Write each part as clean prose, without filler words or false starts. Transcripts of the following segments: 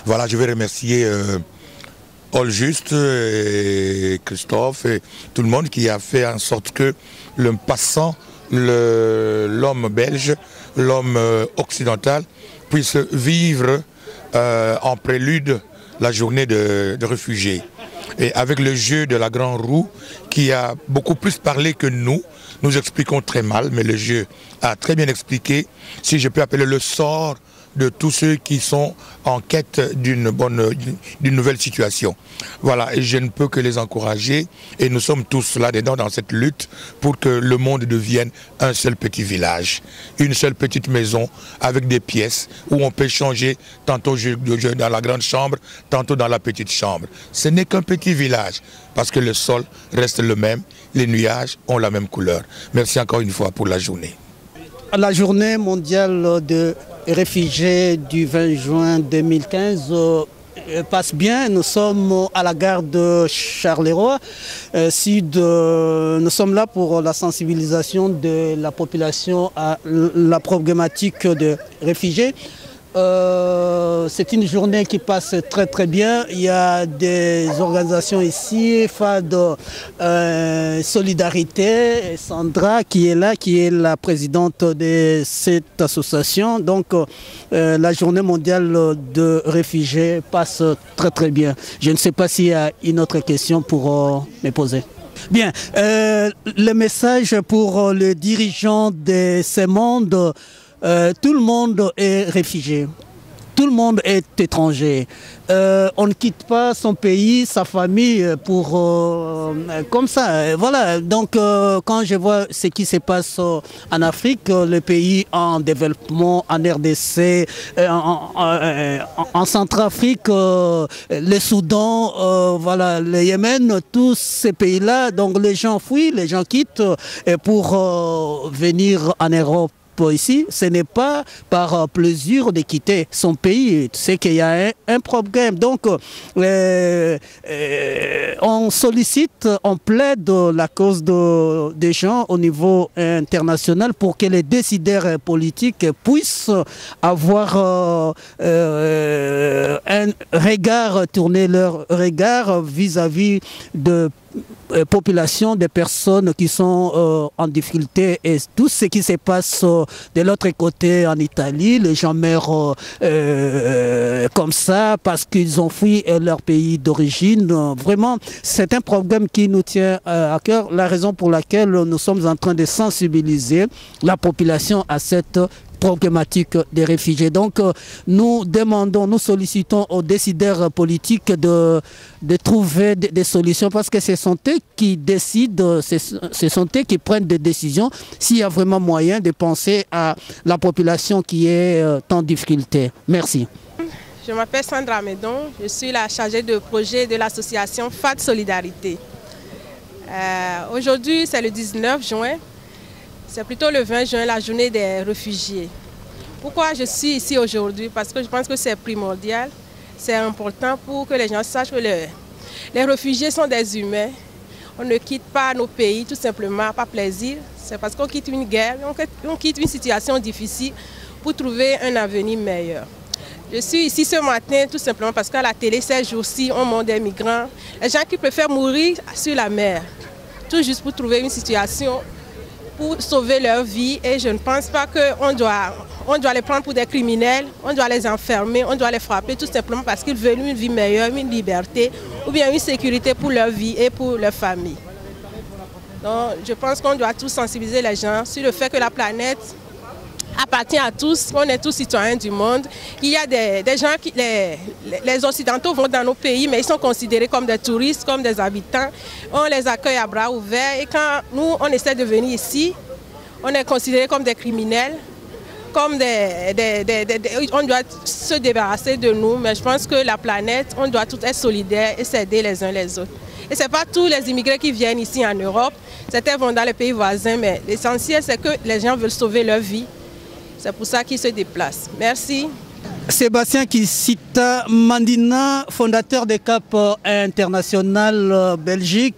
Voilà, je vais remercier Oljuste et Christophe et tout le monde qui a fait en sorte que le passant, l'homme belge, l'homme occidental puisse vivre en prélude la journée de réfugiés. Et avec le jeu de la grande roue qui a beaucoup plus parlé que nous expliquons très mal, mais le jeu a très bien expliqué, si je peux appeler le sort de tous ceux qui sont en quête d'une nouvelle situation. Voilà, et je ne peux que les encourager, et nous sommes tous là-dedans dans cette lutte pour que le monde devienne un seul petit village, une seule petite maison avec des pièces où on peut changer tantôt dans la grande chambre, tantôt dans la petite chambre. Ce n'est qu'un petit village, parce que le sol reste le même, les nuages ont la même couleur. Merci encore une fois pour la journée. La journée mondiale de réfugiés du 20 juin 2015 passe bien. Nous sommes à la gare de Charleroi Sud. Nous sommes là pour la sensibilisation de la population à la problématique des réfugiés. C'est une journée qui passe très très bien. Il y a des organisations ici, FAD Solidarité, Sandra qui est là, qui est la présidente de cette association. Donc la journée mondiale de réfugiés passe très très bien. Je ne sais pas s'il y a une autre question pour me poser. Bien, le message pour les dirigeants de ce monde. Tout le monde est réfugié, tout le monde est étranger. On ne quitte pas son pays, sa famille pour comme ça. Voilà. Donc quand je vois ce qui se passe en Afrique, le pays en développement, en RDC, en Centrafrique, le Soudan, voilà, le Yémen, tous ces pays-là, donc les gens fuient, les gens quittent pour venir en Europe. Ici, ce n'est pas par plaisir de quitter son pays, c'est qu'il y a un problème. Donc, on sollicite, on plaide la cause des gens au niveau international pour que les décideurs politiques puissent avoir un regard, tourner leur regard vis-à-vis de population, des personnes qui sont en difficulté et tout ce qui se passe de l'autre côté en Italie, les gens meurent comme ça parce qu'ils ont fui leur pays d'origine. Vraiment, c'est un problème qui nous tient à cœur, la raison pour laquelle nous sommes en train de sensibiliser la population à cette problématique des réfugiés. Donc nous demandons, nous sollicitons aux décideurs politiques de trouver des solutions parce que ce sont eux qui décident, ce sont eux qui prennent des décisions s'il y a vraiment moyen de penser à la population qui est en difficulté. Merci. Je m'appelle Sandra Médon, je suis la chargée de projet de l'association FAD Solidarité. Aujourd'hui c'est le 19 juin. C'est plutôt le 20 juin, la journée des réfugiés. Pourquoi je suis ici aujourd'hui? Parce que je pense que c'est primordial, c'est important pour que les gens sachent que les réfugiés sont des humains. On ne quitte pas nos pays tout simplement par plaisir. C'est parce qu'on quitte une guerre, on quitte une situation difficile pour trouver un avenir meilleur. Je suis ici ce matin tout simplement parce qu'à la télé ces jours-ci, on montre des migrants, les gens qui préfèrent mourir sur la mer, tout juste pour trouver une situation pour sauver leur vie, et je ne pense pas qu'on doit les prendre pour des criminels, on doit les enfermer, on doit les frapper tout simplement parce qu'ils veulent une vie meilleure, une liberté ou bien une sécurité pour leur vie et pour leur famille. Donc je pense qu'on doit tous sensibiliser les gens sur le fait que la planète appartient à tous, on est tous citoyens du monde. Il y a des gens qui, les Occidentaux vont dans nos pays, mais ils sont considérés comme des touristes, comme des habitants. On les accueille à bras ouverts et quand nous, on essaie de venir ici, on est considérés comme des criminels, comme on doit se débarrasser de nous, mais je pense que la planète, on doit tous être solidaires et s'aider les uns les autres. Et ce n'est pas tous les immigrés qui viennent ici en Europe, certains vont dans les pays voisins, mais l'essentiel c'est que les gens veulent sauver leur vie. C'est pour ça qu'ils se déplacent. Merci. Sébastien Kisita Mandina, fondateur de Cap International Belgique.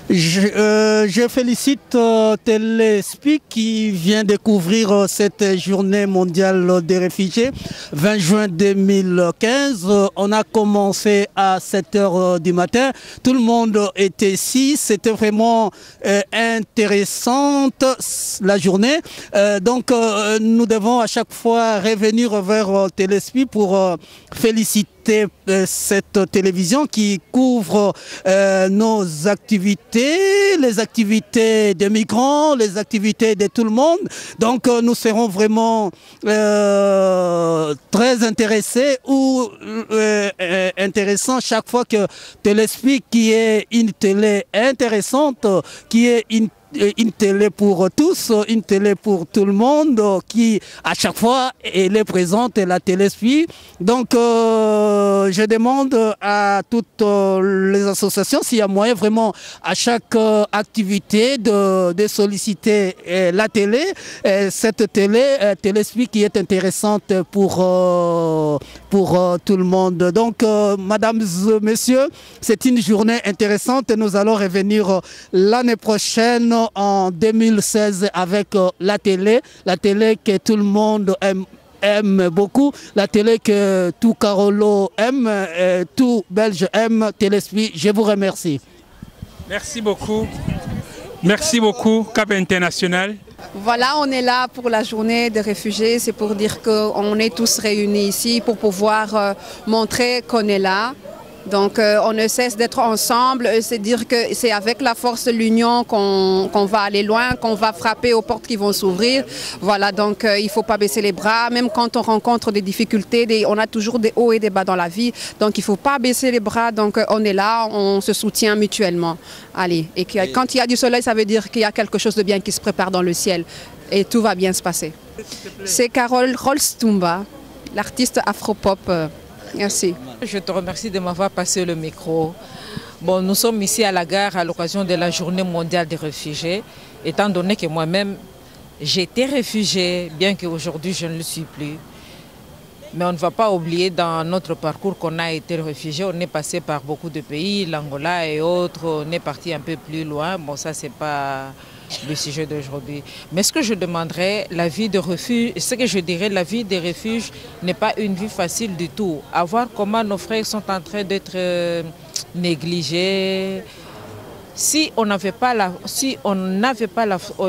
Je félicite Telespi qui vient découvrir cette journée mondiale des réfugiés, 20 juin 2015. On a commencé à 7 h du matin. Tout le monde était ici. C'était vraiment intéressante la journée. Donc nous devons à chaque fois revenir vers Telespi pour féliciter cette télévision qui couvre nos activités, les activités des migrants, les activités de tout le monde. Donc nous serons vraiment très intéressés ou intéressants chaque fois que Telespi, qui est une télé intéressante, qui est une télé pour tous, une télé pour tout le monde, qui à chaque fois elle est présente, la Telespi. Donc je demande à toutes les associations s'il y a moyen vraiment à chaque activité de solliciter la télé, cette télé Telespi qui est intéressante pour tout le monde. Donc mesdames et messieurs, c'est une journée intéressante et nous allons revenir l'année prochaine en 2016 avec la télé que tout le monde aime beaucoup, la télé que tout Carolo aime, tout Belge aime, Telespi. Je vous remercie. Merci beaucoup. Merci beaucoup, Cap International. Voilà, on est là pour la journée des réfugiés. C'est pour dire qu'on est tous réunis ici pour pouvoir montrer qu'on est là. Donc on ne cesse d'être ensemble, c'est dire que c'est avec la force de l'union qu'on va aller loin, qu'on va frapper aux portes qui vont s'ouvrir. Voilà, donc il ne faut pas baisser les bras, même quand on rencontre des difficultés, on a toujours des hauts et des bas dans la vie. Donc il ne faut pas baisser les bras, donc on est là, on se soutient mutuellement. Allez, et quand il y a du soleil, ça veut dire qu'il y a quelque chose de bien qui se prépare dans le ciel et tout va bien se passer. C'est Carole Rolstumba, l'artiste afro-pop. Merci. Je te remercie de m'avoir passé le micro. Bon, nous sommes ici à la gare à l'occasion de la Journée mondiale des réfugiés, étant donné que moi-même, j'étais réfugiée, bien qu'aujourd'hui je ne le suis plus. Mais on ne va pas oublier dans notre parcours qu'on a été réfugié. On est passé par beaucoup de pays, l'Angola et autres. On est parti un peu plus loin. Bon, ça, c'est pas le sujet d'aujourd'hui. Mais ce que je demanderais, la vie de refuge, ce que je dirais, la vie des refuges n'est pas une vie facile du tout. À voir comment nos frères sont en train d'être négligés. Si on n'avait pas il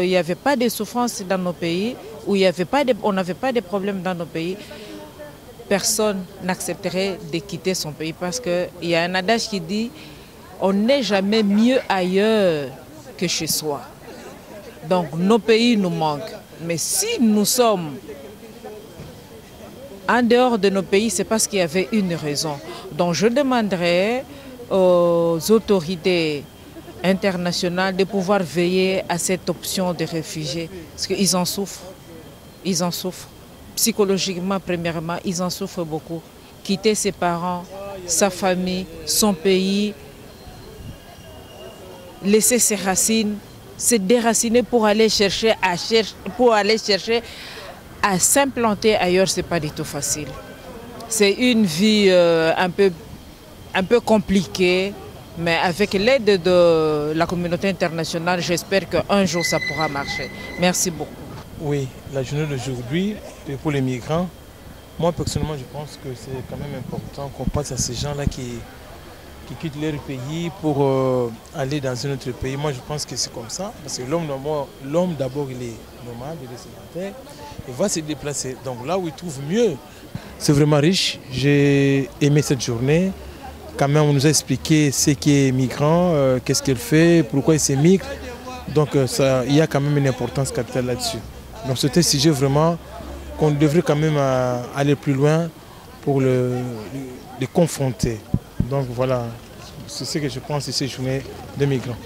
n'y avait pas de souffrance dans nos pays, ou on n'avait pas de problèmes dans nos pays, personne n'accepterait de quitter son pays, parce qu'il y a un adage qui dit on n'est jamais mieux ailleurs que chez soi. Donc nos pays nous manquent. Mais si nous sommes en dehors de nos pays, c'est parce qu'il y avait une raison. Donc je demanderais aux autorités internationales de pouvoir veiller à cette option des réfugiés. Parce qu'ils en souffrent. Ils en souffrent. Psychologiquement, premièrement, ils en souffrent beaucoup. Quitter ses parents, sa famille, son pays, laisser ses racines, se déraciner pour aller chercher à s'implanter ailleurs, ce n'est pas du tout facile. C'est une vie un peu compliquée, mais avec l'aide de la communauté internationale, j'espère qu'un jour ça pourra marcher. Merci beaucoup. Oui, la journée d'aujourd'hui, pour les migrants, moi personnellement je pense que c'est quand même important qu'on pense à ces gens-là qui quittent leur pays pour aller dans un autre pays. Moi je pense que c'est comme ça, parce que l'homme d'abord il est nomade, il est sédentaire, il va se déplacer. Donc là où il trouve mieux, c'est vraiment riche. J'ai aimé cette journée. Quand même on nous a expliqué ce qui est migrant, qu'est-ce qu'il fait, pourquoi il s'émigre. Donc il y a quand même une importance capitale là-dessus. Donc c'est un sujet vraiment qu'on devrait quand même aller plus loin pour les confronter. Donc voilà, c'est ce que je pense de ces journées de migrants.